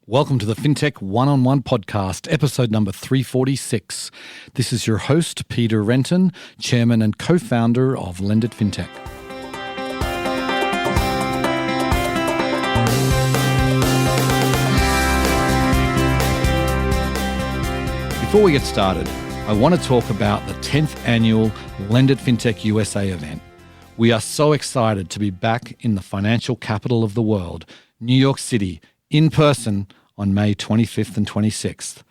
Welcome to the Fintech One-on-One podcast, episode number 346. This is your host, Peter Renton, chairman and co-founder of Lend It Fintech. Before we get started, I want to talk about the 10th annual Lend It Fintech USA event. We are so excited to be back in the financial capital of the world, New York City, in person on May 25th and 26th.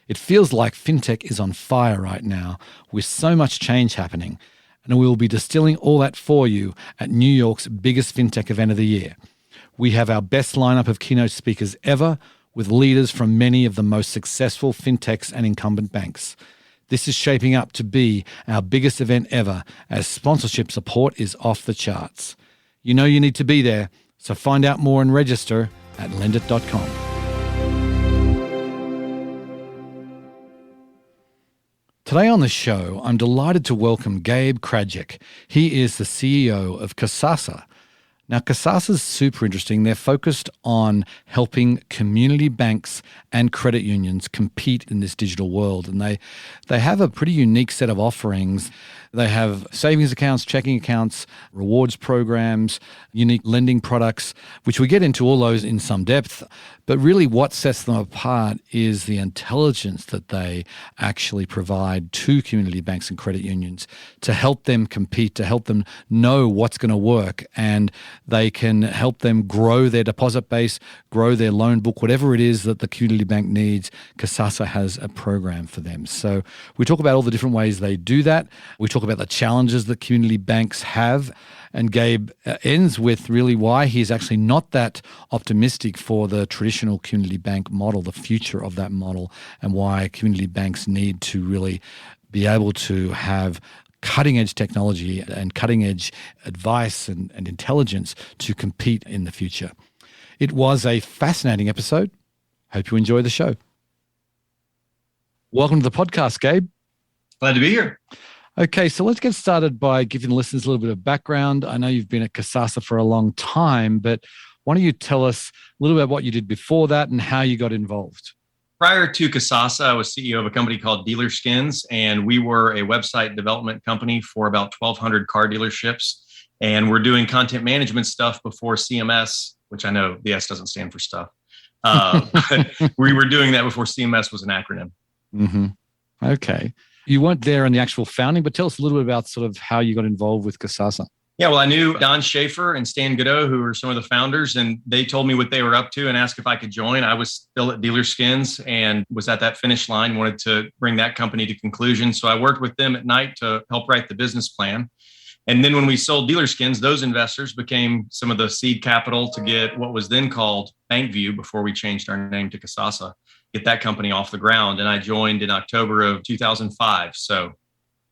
It feels like fintech is on fire right now with so much change happening, and we will be distilling all that for you at New York's biggest fintech event of the year. We have our best lineup of keynote speakers ever, with leaders from many of the most successful fintechs and incumbent banks. This is shaping up to be our biggest event ever, as sponsorship support is off the charts. You know you need to be there, so find out more and register at lendit.com. Today on the show, I'm delighted to welcome Gabe Krajicek. He is the CEO of Kasasa. Now, Kasasa is super interesting. They're focused on helping community banks and credit unions compete in this digital world. And they have a pretty unique set of offerings. They have savings accounts, checking accounts, rewards programs, unique lending products, which we get into all those in some depth. But really what sets them apart is the intelligence that they actually provide to community banks and credit unions to help them compete, to help them know what's going to work. And they can help them grow their deposit base, grow their loan book, whatever it is that the community bank needs. Kasasa has a program for them. So we talk about all the different ways they do that. We talk about the challenges that community banks have. And Gabe ends with really why he's actually not that optimistic for the traditional community bank model, the future of that model, and why community banks need to really be able to have cutting-edge technology and cutting-edge advice and intelligence to compete in the future. It was a fascinating episode. Hope you enjoy the show. Welcome to the podcast, Gabe. Glad to be here. Okay, so let's get started by giving the listeners a little bit of background. I know you've been at Kasasa for a long time, but why don't you tell us a little bit about what you did before that and how you got involved? Prior to Kasasa, I was CEO of a company called Dealer Skins, and we were a website development company for about 1,200 car dealerships. And we're doing content management stuff before CMS, which I know the S doesn't stand for stuff. But we were doing that before CMS was an acronym. Mm-hmm. Okay. You weren't there in the actual founding, but tell us a little bit about sort of how you got involved with Kasasa. Yeah, well, I knew Don Schaefer and Stan Godot, who were some of the founders, and they told me what they were up to and asked if I could join. I was still at Dealer Skins and was at that finish line, wanted to bring that company to conclusion. So I worked with them at night to help write the business plan. And then when we sold Dealer Skins, those investors became some of the seed capital to get what was then called BankView before we changed our name to Kasasa, get that company off the ground. And I joined in October of 2005. So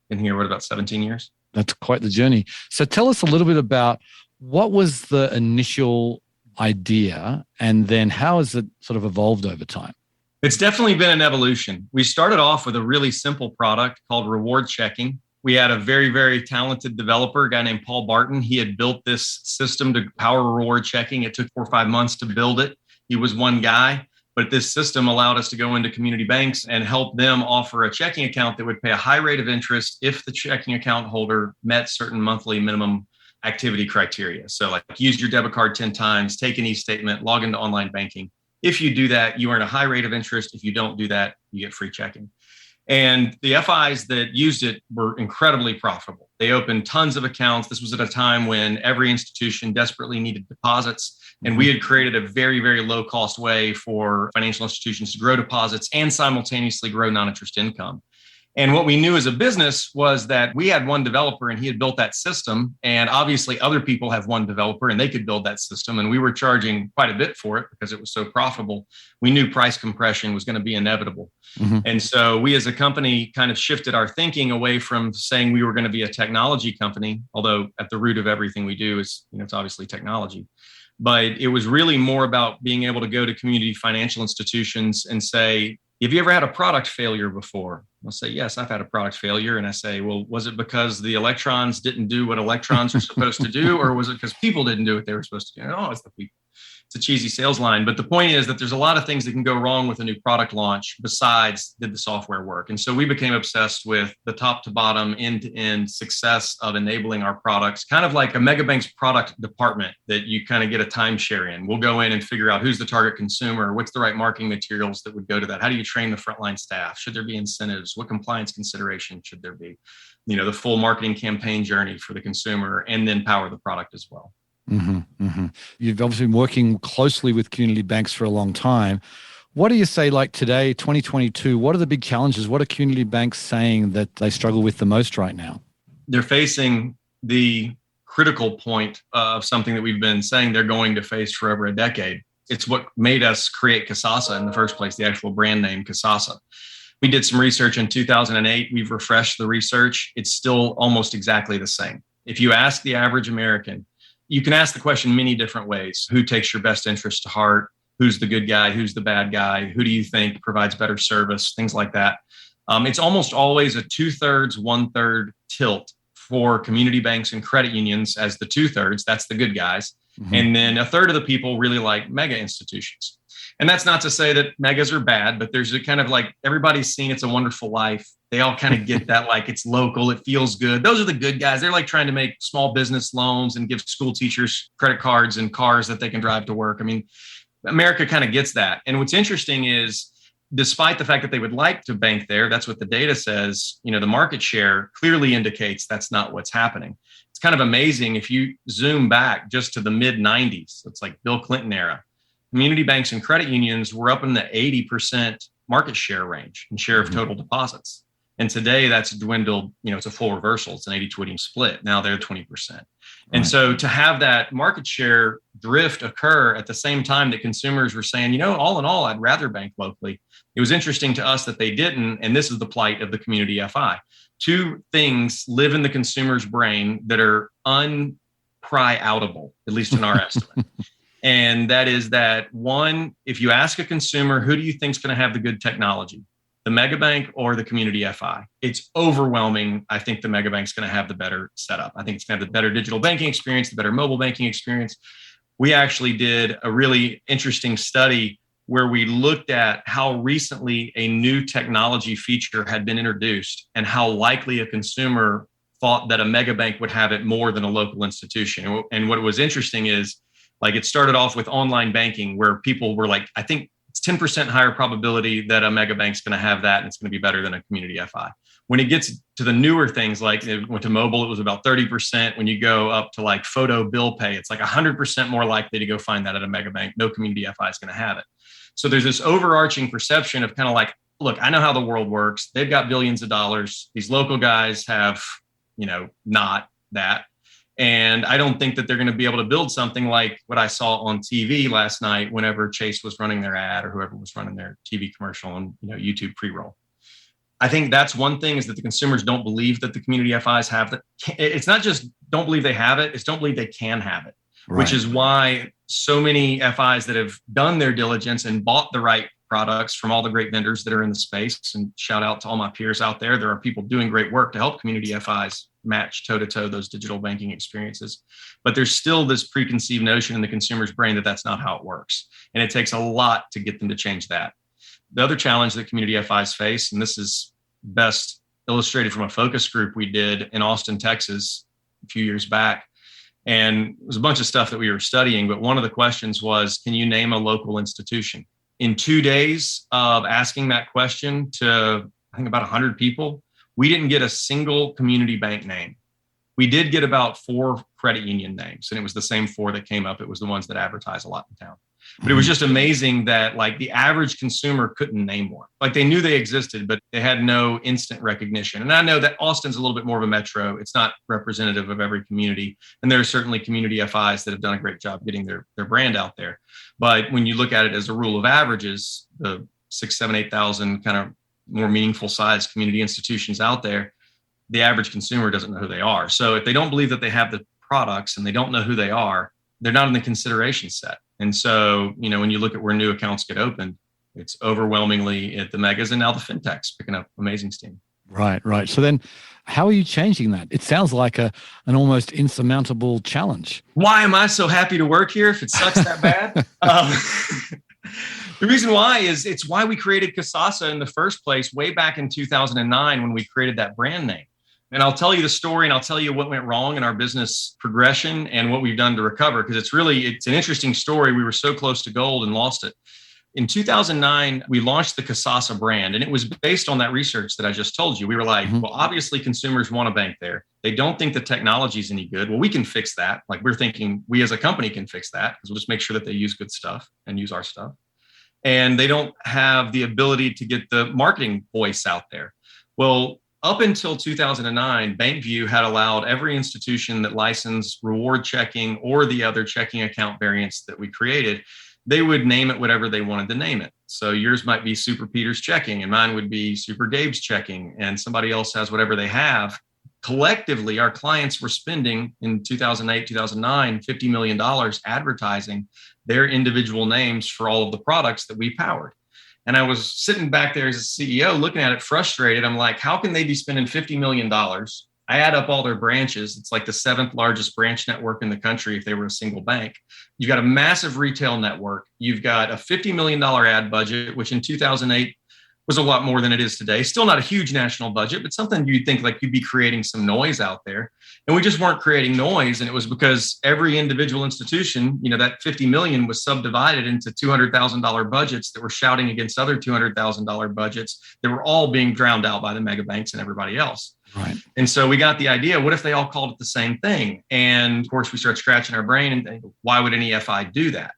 been here, about 17 years? That's quite the journey. So tell us a little bit about what was the initial idea and then how has it sort of evolved over time? It's definitely been an evolution. We started off with a really simple product called reward checking. We had a very, very talented developer, a guy named Paul Barton. He had built this system to power reward checking. It took 4 or 5 months to build it. He was one guy. But this system allowed us to go into community banks and help them offer a checking account that would pay a high rate of interest if the checking account holder met certain monthly minimum activity criteria. So like use your debit card 10 times, take an e-statement, log into online banking. If you do that, you earn a high rate of interest. If you don't do that, you get free checking. And the FIs that used it were incredibly profitable. They opened tons of accounts. This was at a time when every institution desperately needed deposits. And we had created a very, very low cost way for financial institutions to grow deposits and simultaneously grow non-interest income. And what we knew as a business was that we had one developer and he had built that system. And obviously other people have one developer and they could build that system. And we were charging quite a bit for it because it was so profitable. We knew price compression was going to be inevitable. Mm-hmm. And so we as a company kind of shifted our thinking away from saying we were going to be a technology company, although at the root of everything we do is, it's obviously technology. But it was really more about being able to go to community financial institutions and say, have you ever had a product failure before? I'll say, yes, I've had a product failure. And I say, well, was it because the electrons didn't do what electrons are supposed to do? Or was it because people didn't do what they were supposed to do? No, it's the people. it's a cheesy sales line. But the point is that there's a lot of things that can go wrong with a new product launch besides did the software work. And so we became obsessed with the top to bottom, end to end success of enabling our products, kind of like a megabank's product department that you kind of get a timeshare in. We'll go in and figure out who's the target consumer, what's the right marketing materials that would go to that. How do you train the frontline staff? Should there be incentives? What compliance consideration should there be? The full marketing campaign journey for the consumer, and then power the product as well. Mm-hmm, mm-hmm. You've obviously been working closely with community banks for a long time. What do you say, like today, 2022, what are the big challenges? What are community banks saying that they struggle with the most right now? They're facing the critical point of something that we've been saying they're going to face for over a decade. It's what made us create Kasasa in the first place, the actual brand name Kasasa. We did some research in 2008. We've refreshed the research. It's still almost exactly the same. If you ask the average American, you can ask the question many different ways. Who takes your best interest to heart? Who's the good guy? Who's the bad guy? Who do you think provides better service? Things like that. It's almost always a 2/3, 1/3 tilt for community banks and credit unions as the 2/3. That's the good guys. Mm-hmm. And then 1/3 of the people really like mega institutions. And that's not to say that megas are bad, but there's a kind of like everybody's seen It's a Wonderful Life. They all kind of get that, like it's local, it feels good. Those are the good guys. They're like trying to make small business loans and give school teachers credit cards and cars that they can drive to work. I mean, America kind of gets that. And what's interesting is, despite the fact that they would like to bank there, that's what the data says, the market share clearly indicates that's not what's happening. It's kind of amazing if you zoom back just to the mid 90s. It's like Bill Clinton era. Community banks and credit unions were up in the 80% market share range and share of total deposits. And today that's dwindled, it's a full reversal. It's an 80-20 split. Now they're 20%. And so to have that market share drift occur at the same time that consumers were saying, all in all, I'd rather bank locally. It was interesting to us that they didn't. And this is the plight of the community FI. Two things live in the consumer's brain that are unpry-outable, at least in our estimate. And that is that, one, if you ask a consumer, who do you think is going to have the good technology, the mega bank or the community FI? It's overwhelming. I think the mega bank is going to have the better setup. I think it's going to have the better digital banking experience, the better mobile banking experience. We actually did a really interesting study where we looked at how recently a new technology feature had been introduced and how likely a consumer thought that a mega bank would have it more than a local institution. And what was interesting is, like, it started off with online banking where people were like, I think it's 10% higher probability that a mega bank's going to have that and it's going to be better than a community FI. When it gets to the newer things, like it went to mobile, it was about 30%. When you go up to like photo bill pay, it's like 100% more likely to go find that at a mega bank. No community FI is going to have it. So there's this overarching perception of kind of like, look, I know how the world works. They've got billions of dollars. These local guys have, not that. And I don't think that they're going to be able to build something like what I saw on TV last night whenever Chase was running their ad or whoever was running their TV commercial on YouTube pre-roll. I think that's one thing, is that the consumers don't believe that the community FIs have that. It's not just don't believe they have it, it's don't believe they can have it, right. Which is why so many FIs that have done their diligence and bought the right products from all the great vendors that are in the space, and shout out to all my peers out there. There are people doing great work to help community FIs match toe-to-toe those digital banking experiences. But there's still this preconceived notion in the consumer's brain that that's not how it works. And it takes a lot to get them to change that. The other challenge that community FIs face, and this is best illustrated from a focus group we did in Austin, Texas, a few years back. And it was a bunch of stuff that we were studying, but one of the questions was, can you name a local institution? In 2 days of asking that question to, I think, about 100 people, we didn't get a single community bank name. We did get about 4 credit union names, and it was the same 4 that came up. It was the ones that advertise a lot in town. But it was just amazing that, like, the average consumer couldn't name one. Like, they knew they existed, but they had no instant recognition. And I know that Austin's a little bit more of a metro. It's not representative of every community. And there are certainly community FIs that have done a great job getting their brand out there. But when you look at it as a rule of averages, the 6, 7, 8,000 kind of more meaningful size community institutions out there, the average consumer doesn't know who they are. So if they don't believe that they have the products and they don't know who they are, they're not in the consideration set. And so, when you look at where new accounts get opened, it's overwhelmingly at the megas, and now the fintechs picking up amazing steam. Right, right. So then how are you changing that? It sounds like an almost insurmountable challenge. Why am I so happy to work here if it sucks that bad? The reason why is it's why we created Kasasa in the first place, way back in 2009 when we created that brand name. And I'll tell you the story and I'll tell you what went wrong in our business progression and what we've done to recover, because it's an interesting story. We were so close to gold and lost it. In 2009, we launched the Kasasa brand, and it was based on that research that I just told you. We were like, well, obviously consumers want a bank there. They don't think the technology is any good. Well, we can fix that. Like, we're thinking we as a company can fix that, because we'll just make sure that they use good stuff and use our stuff. And they don't have the ability to get the marketing voice out there. Well, up until 2009, BankView had allowed every institution that licensed reward checking or the other checking account variants that we created, they would name it whatever they wanted to name it. So yours might be Super Peter's Checking, and mine would be Super Gabe's Checking, and somebody else has whatever they have. Collectively, our clients were spending in 2008, 2009, $50 million advertising their individual names for all of the products that we powered. And I was sitting back there as a CEO looking at it frustrated. I'm like, how can they be spending $50 million? I add up all their branches. It's like the 7th largest branch network in the country if they were a single bank. You've got a massive retail network. You've got a $50 million ad budget, which in 2008 was a lot more than it is today. Still not a huge national budget, but something you'd think like you'd be creating some noise out there. And we just weren't creating noise. And it was because every individual institution, that 50 million was subdivided into $200,000 budgets that were shouting against other $200,000 budgets that were all being drowned out by the mega banks and everybody else. Right. And so we got the idea, what if they all called it the same thing? And of course, we start scratching our brain and think, why would any FI do that?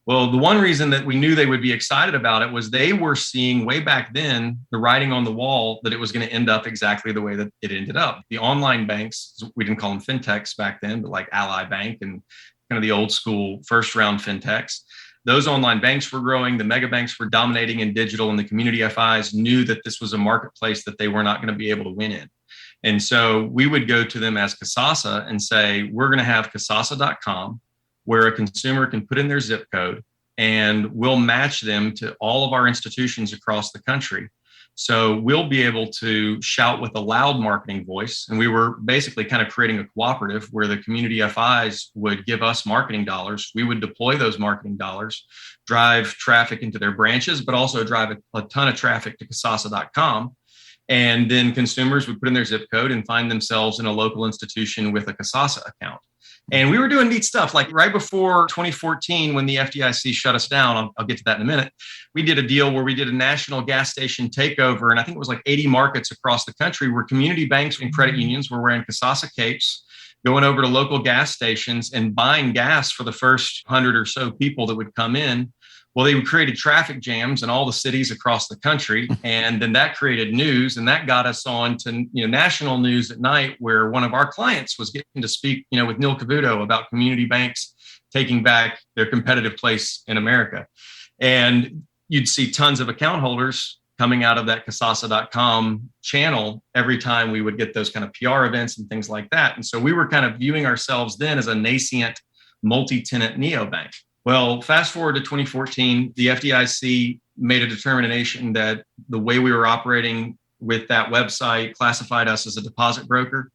Well, the one reason that we knew they would be excited about it was they were seeing way back then the writing on the wall that it was going to end up exactly the way that it ended up. The online banks, we didn't call them fintechs back then, but like Ally Bank and kind of the old school first round fintechs. Those online banks were growing, the mega banks were dominating in digital, and the community FIs knew that this was a marketplace that they were not going to be able to win in. And so we would go to them as Kasasa and say, we're going to have kasasa.com, where a consumer can put in their zip code, and we'll match them to all of our institutions across the country. So we'll be able to shout with a loud marketing voice. And we were basically kind of creating a cooperative where the community FIs would give us marketing dollars. We would deploy those marketing dollars, drive traffic into their branches, but also drive a ton of traffic to kasasa.com. And then consumers would put in their zip code and find themselves in a local institution with a Kasasa account. And we were doing neat stuff. Like right before 2014, when the FDIC shut us down, I'll get to that in a minute, we did a deal where we did a national gas station takeover. And I think it was like 80 markets across the country where community banks and credit unions were wearing Kasasa capes, going over to local gas stations and buying gas for the first 100 or so people that would come in. Well, they created traffic jams in all the cities across the country. And then that created news, and that got us on to national news at night, where one of our clients was getting to speak with Neil Cavuto about community banks taking back their competitive place in America. And you'd see tons of account holders coming out of that Kasasa.com channel every time we would get those kind of PR events and things like that. And so we were kind of viewing ourselves then as a nascent multi-tenant neobank. Well, fast forward to 2014, the FDIC made a determination that the way we were operating with that website classified us as a deposit broker.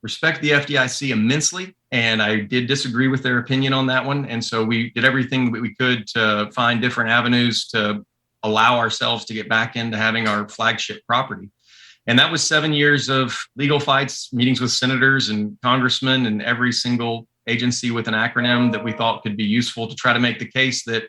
Respect the FDIC immensely, and I did disagree with their opinion on that one. And so we did everything that we could to find different avenues to allow ourselves to get back into having our flagship property. And that was 7 years of legal fights, meetings with senators and congressmen and every single agency with an acronym that we thought could be useful to try to make the case that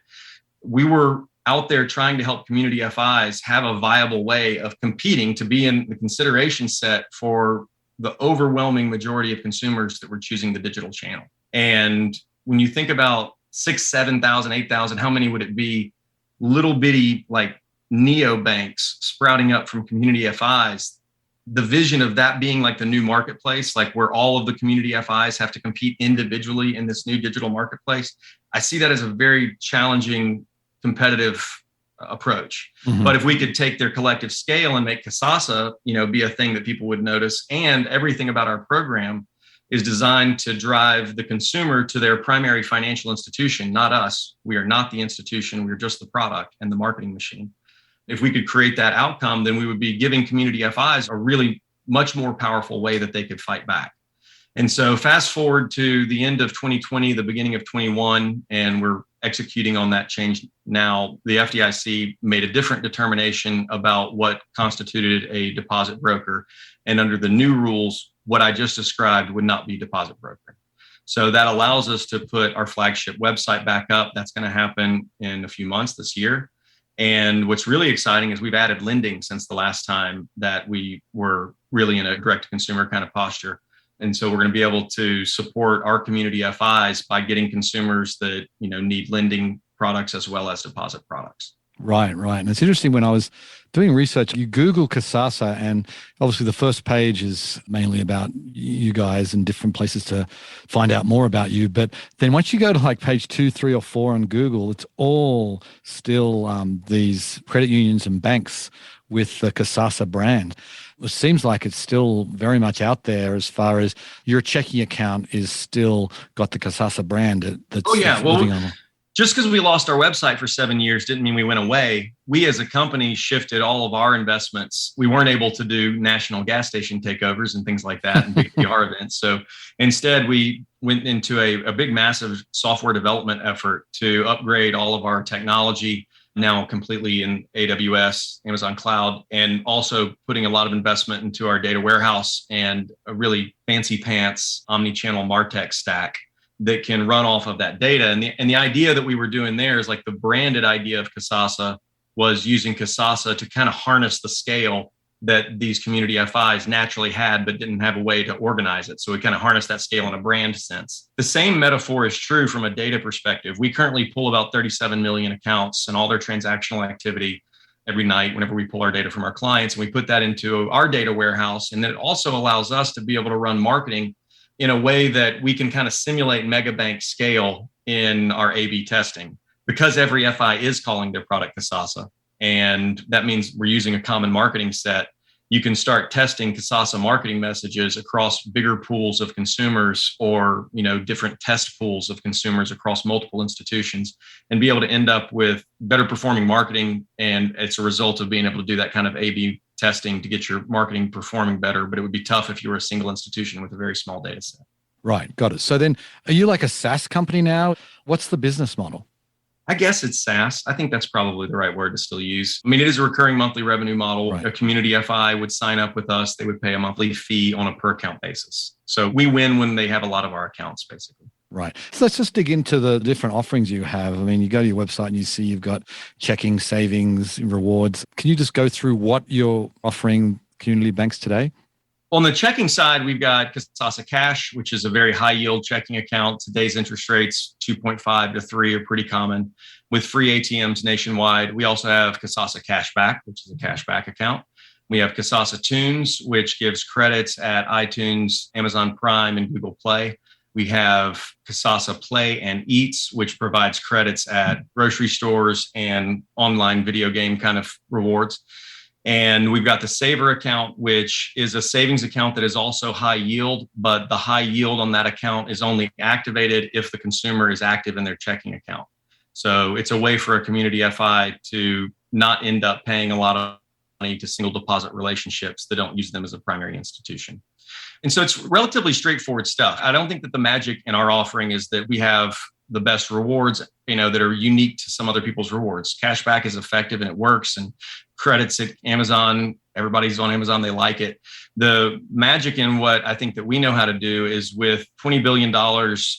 we were out there trying to help community FIs have a viable way of competing to be in the consideration set for the overwhelming majority of consumers that were choosing the digital channel. And when you think about 6,000, 7,000, 8,000, how many would it be little bitty like neobanks sprouting up from community FIs? The vision of that being like the new marketplace, like where all of the community FIs have to compete individually in this new digital marketplace, I see that as a very challenging competitive approach. Mm-hmm. But if we could take their collective scale and make Kasasa, be a thing that people would notice, and everything about our program is designed to drive the consumer to their primary financial institution, not us. We are not the institution. We're just the product and the marketing machine. If we could create that outcome, then we would be giving community FIs a really much more powerful way that they could fight back. And so fast forward to the end of 2020, the beginning of 21, and we're executing on that change now. The FDIC made a different determination about what constituted a deposit broker. And under the new rules, what I just described would not be deposit brokering. So that allows us to put our flagship website back up. That's going to happen in a few months this year. And what's really exciting is we've added lending since the last time that we were really in a direct-to-consumer kind of posture. And so we're going to be able to support our community FIs by getting consumers that need lending products as well as deposit products. Right. And it's interesting, when I was doing research, you Google Kasasa, and obviously the first page is mainly about you guys and different places to find out more about you. But then once you go to like page 2, 3, or 4 on Google, it's all still these credit unions and banks with the Kasasa brand. It seems like it's still very much out there as far as your checking account is still got the Kasasa brand that's living on. Just because we lost our website for 7 years didn't mean we went away. We as a company shifted all of our investments. We weren't able to do national gas station takeovers and things like that and big PR events. So instead, we went into a big, massive software development effort to upgrade all of our technology, now completely in AWS, Amazon Cloud, and also putting a lot of investment into our data warehouse and a really fancy pants omni-channel MarTech stack that can run off of that data. And the idea that we were doing there is like the branded idea of Kasasa was using Kasasa to kind of harness the scale that these community FIs naturally had, but didn't have a way to organize it. So we kind of harnessed that scale in a brand sense. The same metaphor is true from a data perspective. We currently pull about 37 million accounts and all their transactional activity every night whenever we pull our data from our clients, and we put that into our data warehouse. And then it also allows us to be able to run marketing in a way that we can kind of simulate mega bank scale in our A/B testing, because every FI is calling their product Kasasa. And that means we're using a common marketing set. You can start testing Kasasa marketing messages across bigger pools of consumers, or different test pools of consumers across multiple institutions, and be able to end up with better performing marketing. And it's a result of being able to do that kind of A/B testing to get your marketing performing better. But it would be tough if you were a single institution with a very small data set. Right. Got it. So then, are you like a SaaS company now? What's the business model? I guess it's SaaS. I think that's probably the right word to still use. I mean, it is a recurring monthly revenue model. Right. A community FI would sign up with us. They would pay a monthly fee on a per account basis. So we win when they have a lot of our accounts, basically. Right. So let's just dig into the different offerings you have. I mean, you go to your website and you see you've got checking, savings, rewards. Can you just go through what you're offering community banks today? On the checking side, we've got Kasasa Cash, which is a very high yield checking account. Today's interest rates, 2.5 to 3, are pretty common, with free ATMs nationwide. We also have Kasasa Cashback, which is a cashback account. We have Kasasa Tunes, which gives credits at iTunes, Amazon Prime, and Google Play. We have Kasasa Play and Eats, which provides credits at grocery stores and online video game kind of rewards. And we've got the Saver account, which is a savings account that is also high yield, but the high yield on that account is only activated if the consumer is active in their checking account. So it's a way for a community FI to not end up paying a lot of money to single deposit relationships that don't use them as a primary institution. And so it's relatively straightforward stuff. I don't think that the magic in our offering is that we have the best rewards, that are unique to some other people's rewards. Cashback is effective and it works, and credits at Amazon, everybody's on Amazon, they like it. The magic in what I think that we know how to do is with $20 billion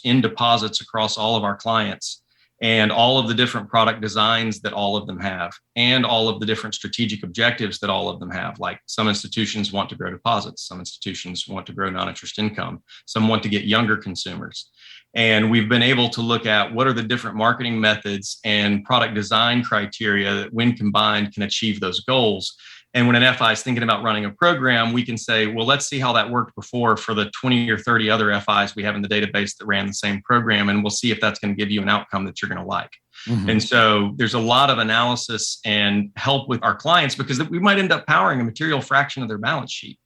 in deposits across all of our clients, and all of the different product designs that all of them have, and all of the different strategic objectives that all of them have. Like some institutions want to grow deposits, some institutions want to grow non-interest income, some want to get younger consumers. And we've been able to look at what are the different marketing methods and product design criteria that, when combined, can achieve those goals. And when an FI is thinking about running a program, we can say, well, let's see how that worked before for the 20 or 30 other FIs we have in the database that ran the same program. And we'll see if that's going to give you an outcome that you're going to like. Mm-hmm. And so there's a lot of analysis and help with our clients, because we might end up powering a material fraction of their balance sheet.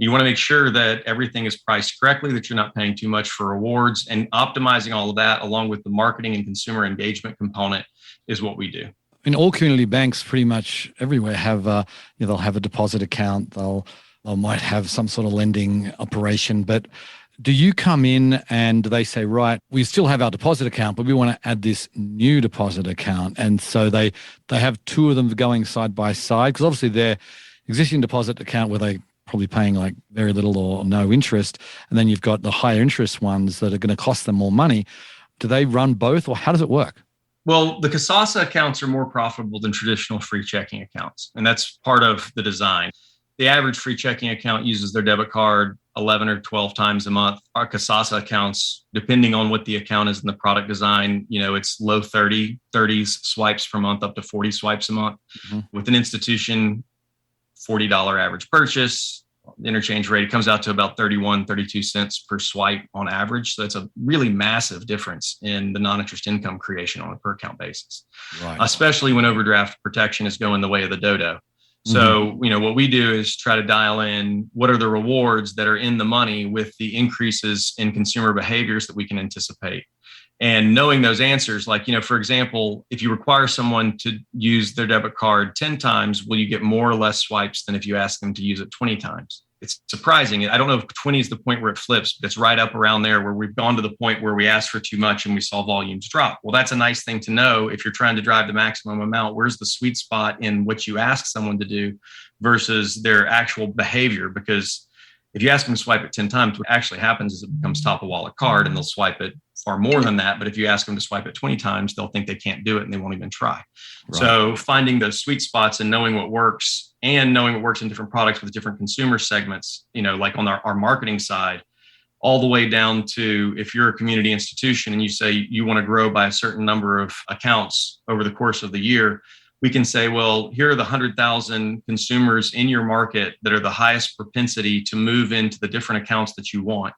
You want to make sure that everything is priced correctly, that you're not paying too much for rewards, and optimizing all of that along with the marketing and consumer engagement component is what we do. In all community banks, pretty much everywhere have they'll have a deposit account. They'll might have some sort of lending operation. But do you come in and do they say, right, we still have our deposit account, but we want to add this new deposit account, and so they have two of them going side by side? Because obviously their existing deposit account where they probably paying like very little or no interest, and then you've got the higher interest ones that are going to cost them more money. Do they run both, or how does it work? Well, the Kasasa accounts are more profitable than traditional free checking accounts, and that's part of the design. The average free checking account uses their debit card 11 or 12 times a month. Our Kasasa accounts, depending on what the account is in the product design, it's low 30s swipes per month, up to 40 swipes a month. Mm-hmm. With an institution, $40 average purchase. The interchange rate comes out to about 32 cents per swipe on average. So it's a really massive difference in the non-interest income creation on a per account basis, right, especially when overdraft protection is going the way of the dodo. So, what we do is try to dial in what are the rewards that are in the money with the increases in consumer behaviors that we can anticipate. And knowing those answers, like, for example, if you require someone to use their debit card 10 times, will you get more or less swipes than if you ask them to use it 20 times? It's surprising. I don't know if 20 is the point where it flips, but it's right up around there where we've gone to the point where we ask for too much and we saw volumes drop. Well, that's a nice thing to know if you're trying to drive the maximum amount. Where's the sweet spot in what you ask someone to do versus their actual behavior? Because if you ask them to swipe it 10 times, what actually happens is it becomes top of wallet card and they'll swipe it far more than that. But if you ask them to swipe it 20 times, they'll think they can't do it and they won't even try. Right. So finding those sweet spots and knowing what works and knowing what works in different products with different consumer segments, like on our marketing side, all the way down to if you're a community institution and you say you want to grow by a certain number of accounts over the course of the year, we can say, well, here are the 100,000 consumers in your market that are the highest propensity to move into the different accounts that you want.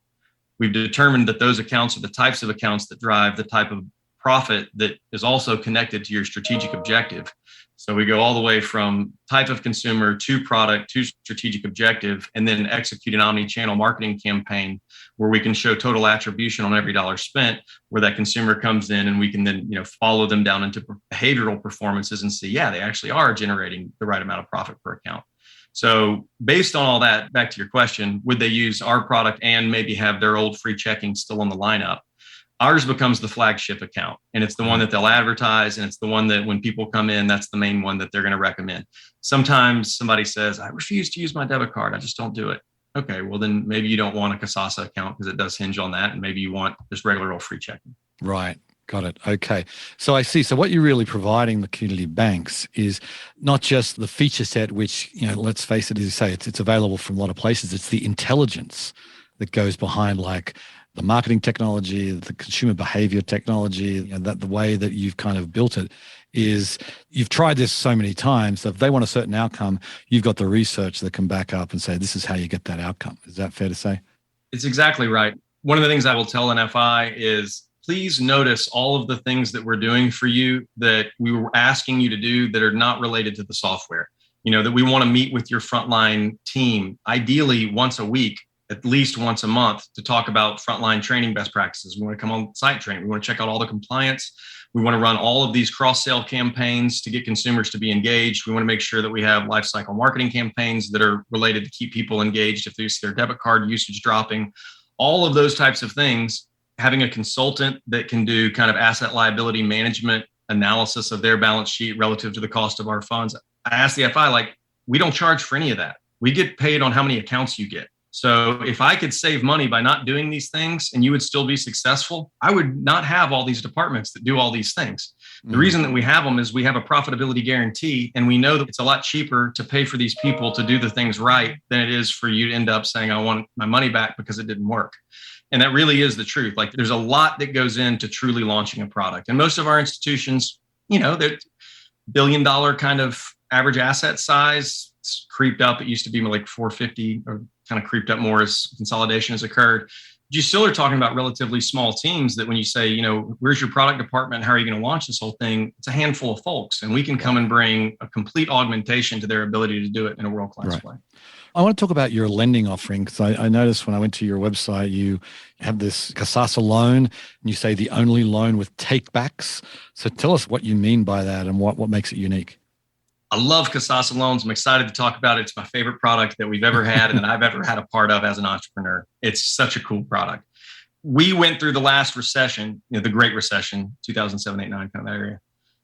We've determined that those accounts are the types of accounts that drive the type of profit that is also connected to your strategic objective. So we go all the way from type of consumer to product to strategic objective, and then execute an omni-channel marketing campaign where we can show total attribution on every dollar spent, where that consumer comes in and we can then follow them down into behavioral performances and see, yeah, they actually are generating the right amount of profit per account. So based on all that, back to your question, would they use our product and maybe have their old free checking still on the lineup? Ours becomes the flagship account, and it's the one that they'll advertise, and it's the one that when people come in, that's the main one that they're going to recommend. Sometimes somebody says, I refuse to use my debit card. I just don't do it. Okay, well, then maybe you don't want a Kasasa account because it does hinge on that, and maybe you want just regular old free checking. Right. Got it. Okay. So I see. So what you're really providing the community banks is not just the feature set, which, let's face it, as you say, it's available from a lot of places. It's the intelligence that goes behind, like the marketing technology, the consumer behavior technology, that the way that you've kind of built it is you've tried this so many times that if they want a certain outcome, you've got the research that can back up and say, this is how you get that outcome. Is that fair to say? It's exactly right. One of the things I will tell an FI is please notice all of the things that we're doing for you that we were asking you to do that are not related to the software. That we want to meet with your frontline team, ideally once a week, at least once a month, to talk about frontline training best practices. We want to come on site training. We want to check out all the compliance. We want to run all of these cross-sale campaigns to get consumers to be engaged. We want to make sure that we have lifecycle marketing campaigns that are related to keep people engaged if they see their debit card usage dropping. All of those types of things, having a consultant that can do kind of asset liability management analysis of their balance sheet relative to the cost of our funds. I asked the FI, we don't charge for any of that. We get paid on how many accounts you get. So if I could save money by not doing these things and you would still be successful, I would not have all these departments that do all these things. The reason that we have them is we have a profitability guarantee, and we know that it's a lot cheaper to pay for these people to do the things right than it is for you to end up saying, I want my money back because it didn't work. And that really is the truth. There's a lot that goes into truly launching a product. And most of our institutions, they're $1 billion kind of average asset size. It's creeped up. It used to be like 450 or kind of creeped up more as consolidation has occurred. you still are talking about relatively small teams that when you say, where's your product department? How are you going to launch this whole thing? It's a handful of folks, and we can come and bring a complete augmentation to their ability to do it in a world-class way. I want to talk about your lending offering, because I noticed when I went to your website, you have this Kasasa loan, and you say the only loan with takebacks. So tell us what you mean by that and what makes it unique. I love Kasasa loans. I'm excited to talk about it. It's my favorite product that we've ever had and that I've ever had a part of as an entrepreneur. It's such a cool product. We went through the last recession, the Great Recession, 2007, 8, 9, kind of that area.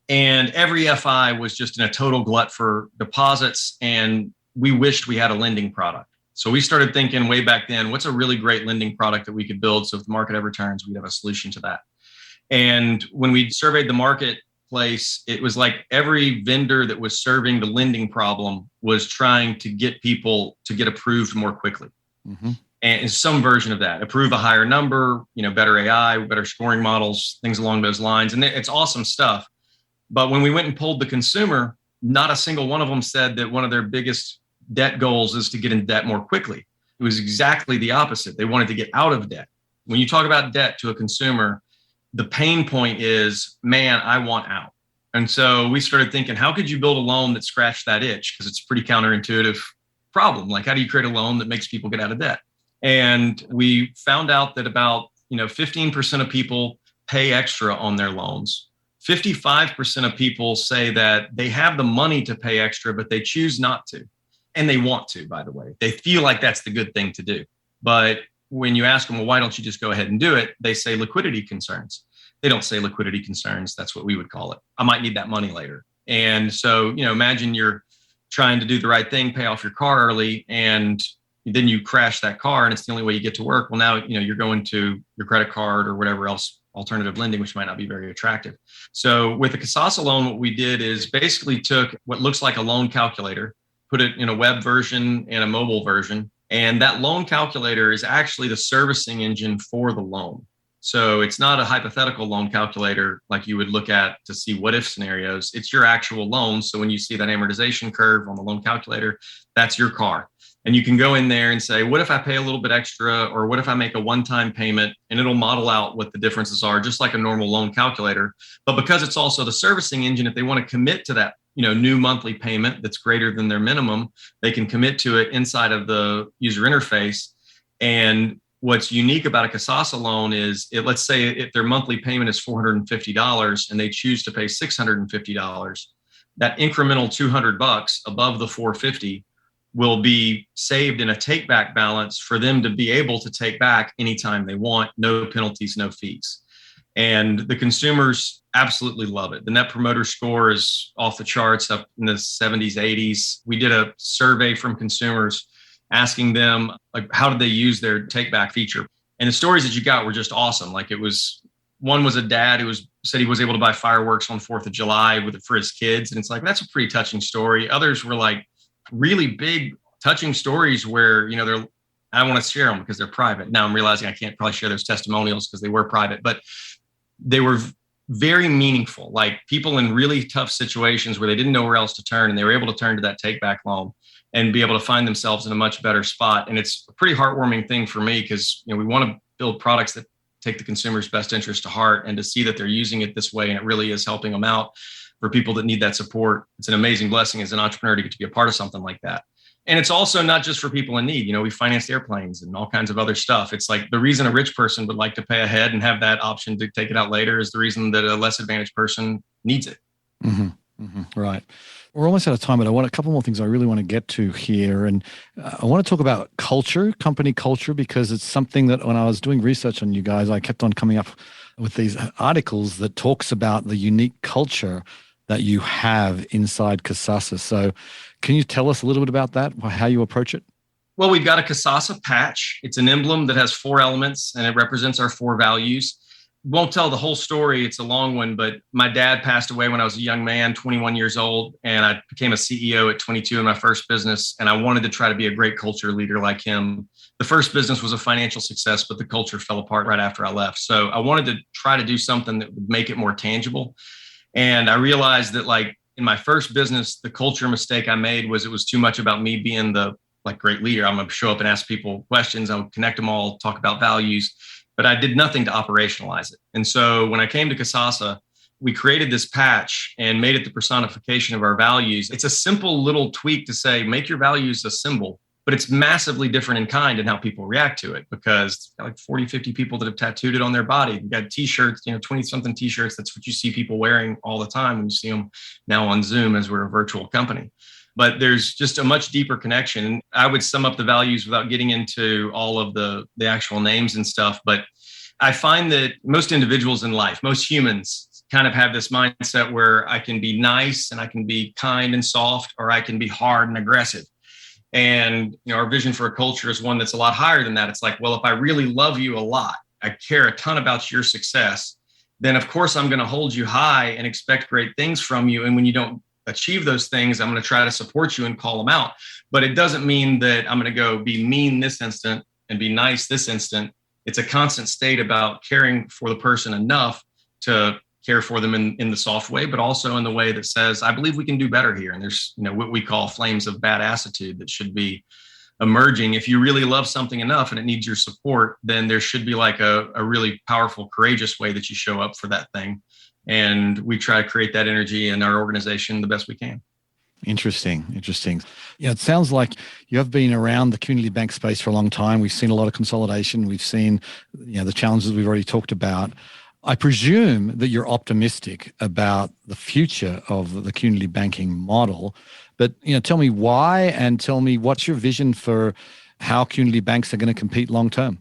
And every FI was just in a total glut for deposits, and we wished we had a lending product. So we started thinking way back then, what's a really great lending product that we could build so if the market ever turns, we'd have a solution to that. And when we surveyed the marketplace, it was like every vendor that was serving the lending problem was trying to get people to get approved more quickly. Mm-hmm. And some version of that, approve a higher number, better AI, better scoring models, things along those lines. And it's awesome stuff. But when we went and polled the consumer, not a single one of them said that one of their biggest debt goals is to get in debt more quickly. It was exactly the opposite. They wanted to get out of debt. When you talk about debt to a consumer, the pain point is, man, I want out. And so we started thinking, how could you build a loan that scratched that itch? Because it's a pretty counterintuitive problem. Like, how do you create a loan that makes people get out of debt? And we found out that about 15% of people pay extra on their loans. 55% of people say that they have the money to pay extra, but they choose not to. And they want to, by the way. They feel like that's the good thing to do. But when you ask them, well, why don't you just go ahead and do it? They say liquidity concerns. They don't say liquidity concerns. That's what we would call it. I might need that money later. And so, imagine you're trying to do the right thing, pay off your car early, and then you crash that car and it's the only way you get to work. Well, now, you're going to your credit card or whatever else, alternative lending, which might not be very attractive. So with the Kasasa loan, what we did is basically took what looks like a loan calculator, put it in a web version and a mobile version. And that loan calculator is actually the servicing engine for the loan. So it's not a hypothetical loan calculator like you would look at to see what if scenarios. It's your actual loan. So when you see that amortization curve on the loan calculator, that's your car. And you can go in there and say, what if I pay a little bit extra, or what if I make a one-time payment? And it'll model out what the differences are, just like a normal loan calculator. But because it's also the servicing engine, if they want to commit to that, new monthly payment that's greater than their minimum, they can commit to it inside of the user interface. And what's unique about a Kasasa loan is, let's say if their monthly payment is $450 and they choose to pay $650, that incremental $200 above the $450 will be saved in a take back balance for them to be able to take back anytime they want, no penalties, no fees. And the consumers absolutely love it. The net promoter score is off the charts, up in the 70s, 80s. We did a survey from consumers asking them, like, how did they use their take back feature? And the stories that you got were just awesome. Like, one was a dad who said he was able to buy fireworks on 4th of July for his kids. And it's like, that's a pretty touching story. Others were like really big, touching stories where, I don't want to share them because they're private. Now I'm realizing I can't probably share those testimonials because they were private, but they were very meaningful. Like, people in really tough situations where they didn't know where else to turn, and they were able to turn to that take back loan and be able to find themselves in a much better spot. And it's a pretty heartwarming thing for me because, we want to build products that take the consumer's best interest to heart, and to see that they're using it this way and it really is helping them out for people that need that support. It's an amazing blessing as an entrepreneur to get to be a part of something like that. And it's also not just for people in need. We financed airplanes and all kinds of other stuff. It's like the reason a rich person would like to pay ahead and have that option to take it out later is the reason that a less advantaged person needs it. Mm-hmm. Mm-hmm. Right. We're almost out of time, but I want a couple more things I really want to get to here. And I want to talk about culture, company culture, because it's something that when I was doing research on you guys, I kept on coming up with these articles that talks about the unique culture that you have inside Kasasa. So can you tell us a little bit about that, how you approach it? Well, we've got a Kasasa patch. It's an emblem that has 4 elements and it represents our 4 values. Won't tell the whole story. It's a long one, but my dad passed away when I was a young man, 21 years old, and I became a CEO at 22 in my first business. And I wanted to try to be a great culture leader like him. The first business was a financial success, but the culture fell apart right after I left. So I wanted to try to do something that would make it more tangible. And I realized that, like, in my first business, the culture mistake I made was it was too much about me being the like great leader. I'm going to show up and ask people questions. I'll connect them all, talk about values, but I did nothing to operationalize it. And so when I came to Kasasa, we created this patch and made it the personification of our values. It's a simple little tweak to say, make your values a symbol, but it's massively different in kind in how people react to it, because like 40, 50 people that have tattooed it on their body. You've got t-shirts, 20 something t-shirts. That's what you see people wearing all the time when you see them now on Zoom, as we're a virtual company. But there's just a much deeper connection. I would sum up the values without getting into all of the actual names and stuff. But I find that most individuals in life, most humans, kind of have this mindset where I can be nice and I can be kind and soft, or I can be hard and aggressive. And our vision for a culture is one that's a lot higher than that. It's like, well, if I really love you a lot, I care a ton about your success, then of course I'm going to hold you high and expect great things from you. And when you don't achieve those things, I'm going to try to support you and call them out. But it doesn't mean that I'm going to go be mean this instant and be nice this instant. It's a constant state about caring for the person enough to care for them in the soft way, but also in the way that says, I believe we can do better here. And there's, what we call flames of bad attitude that should be emerging. If you really love something enough and it needs your support, then there should be like a really powerful, courageous way that you show up for that thing. And we try to create that energy in our organization the best we can. Interesting. Yeah, it sounds like you have been around the community bank space for a long time. We've seen a lot of consolidation. We've seen, the challenges we've already talked about. I presume that you're optimistic about the future of the community banking model, but tell me why, and tell me what's your vision for how community banks are going to compete long term.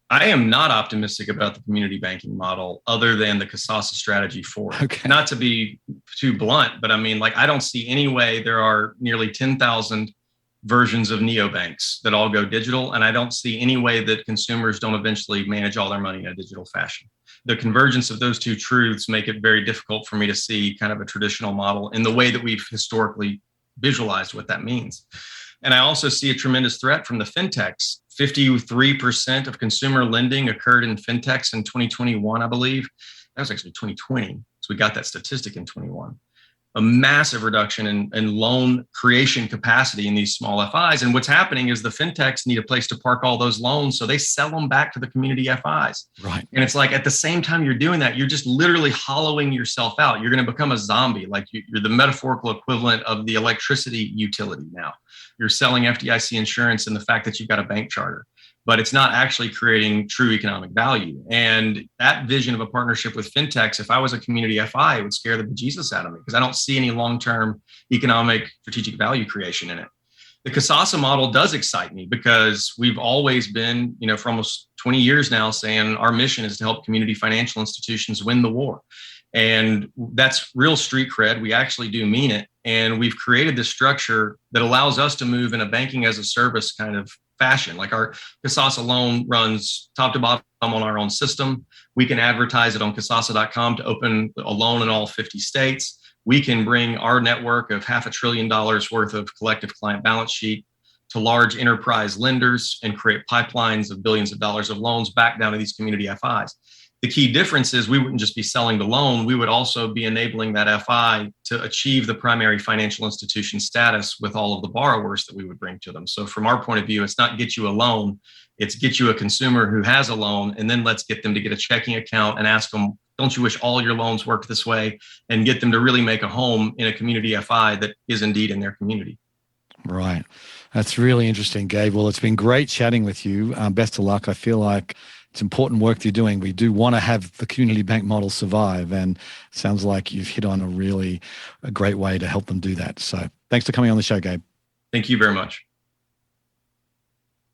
I am not optimistic about the community banking model other than the Kasasa strategy for it. Okay. Not to be too blunt, but I don't see any way. There are nearly 10,000 versions of neobanks that all go digital, and I don't see any way that consumers don't eventually manage all their money in a digital fashion. The convergence of those two truths make it very difficult for me to see kind of a traditional model in the way that we've historically visualized what that means. And I also see a tremendous threat from the fintechs. 53% of consumer lending occurred in fintechs in 2021, I believe. That was actually 2020. So we got that statistic in 21. A massive reduction in loan creation capacity in these small FIs. And what's happening is the fintechs need a place to park all those loans, so they sell them back to the community FIs. Right. And it's like, at the same time you're doing that, you're just literally hollowing yourself out. You're going to become a zombie. Like you're the metaphorical equivalent of the electricity utility now. You're selling FDIC insurance and the fact that you've got a bank charter, but it's not actually creating true economic value. And that vision of a partnership with fintechs, if I was a community FI, it would scare the bejesus out of me, because I don't see any long-term economic strategic value creation in it. The Kasasa model does excite me because we've always been, for almost 20 years now, saying our mission is to help community financial institutions win the war. And that's real street cred. We actually do mean it. And we've created this structure that allows us to move in a banking as a service kind of fashion. Like our Kasasa loan runs top to bottom on our own system. We can advertise it on kasasa.com to open a loan in all 50 states. We can bring our network of $500 billion worth of collective client balance sheet to large enterprise lenders and create pipelines of billions of dollars of loans back down to these community FIs. The key difference is we wouldn't just be selling the loan, we would also be enabling that FI to achieve the primary financial institution status with all of the borrowers that we would bring to them. So from our point of view, it's not get you a loan, it's get you a consumer who has a loan, and then let's get them to get a checking account and ask them, don't you wish all your loans worked this way? And get them to really make a home in a community FI that is indeed in their community. Right. That's really interesting, Gabe. Well, it's been great chatting with you. Best of luck. I feel like it's important work that you're doing. We do want to have the community bank model survive, and it sounds like you've hit on a great way to help them do that. So thanks for coming on the show, Gabe. Thank you very much.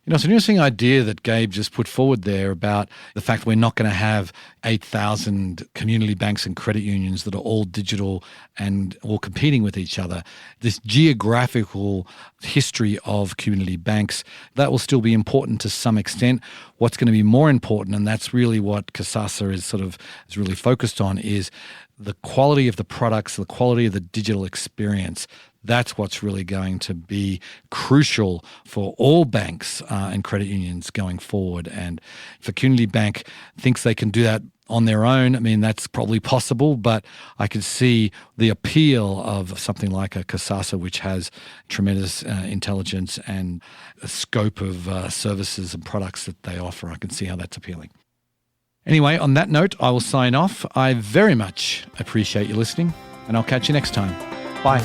It's an interesting idea that Gabe just put forward there about the fact that we're not going to have 8,000 community banks and credit unions that are all digital and all competing with each other. This geographical history of community banks, that will still be important to some extent. What's going to be more important, and that's really what Kasasa is really focused on, is the quality of the products, the quality of the digital experience. That's what's really going to be crucial for all banks and credit unions going forward. And if a community bank thinks they can do that on their own, I mean, that's probably possible, but I could see the appeal of something like a Kasasa, which has tremendous intelligence and a scope of services and products that they offer. I can see how that's appealing. Anyway, on that note, I will sign off. I very much appreciate you listening, and I'll catch you next time. Bye.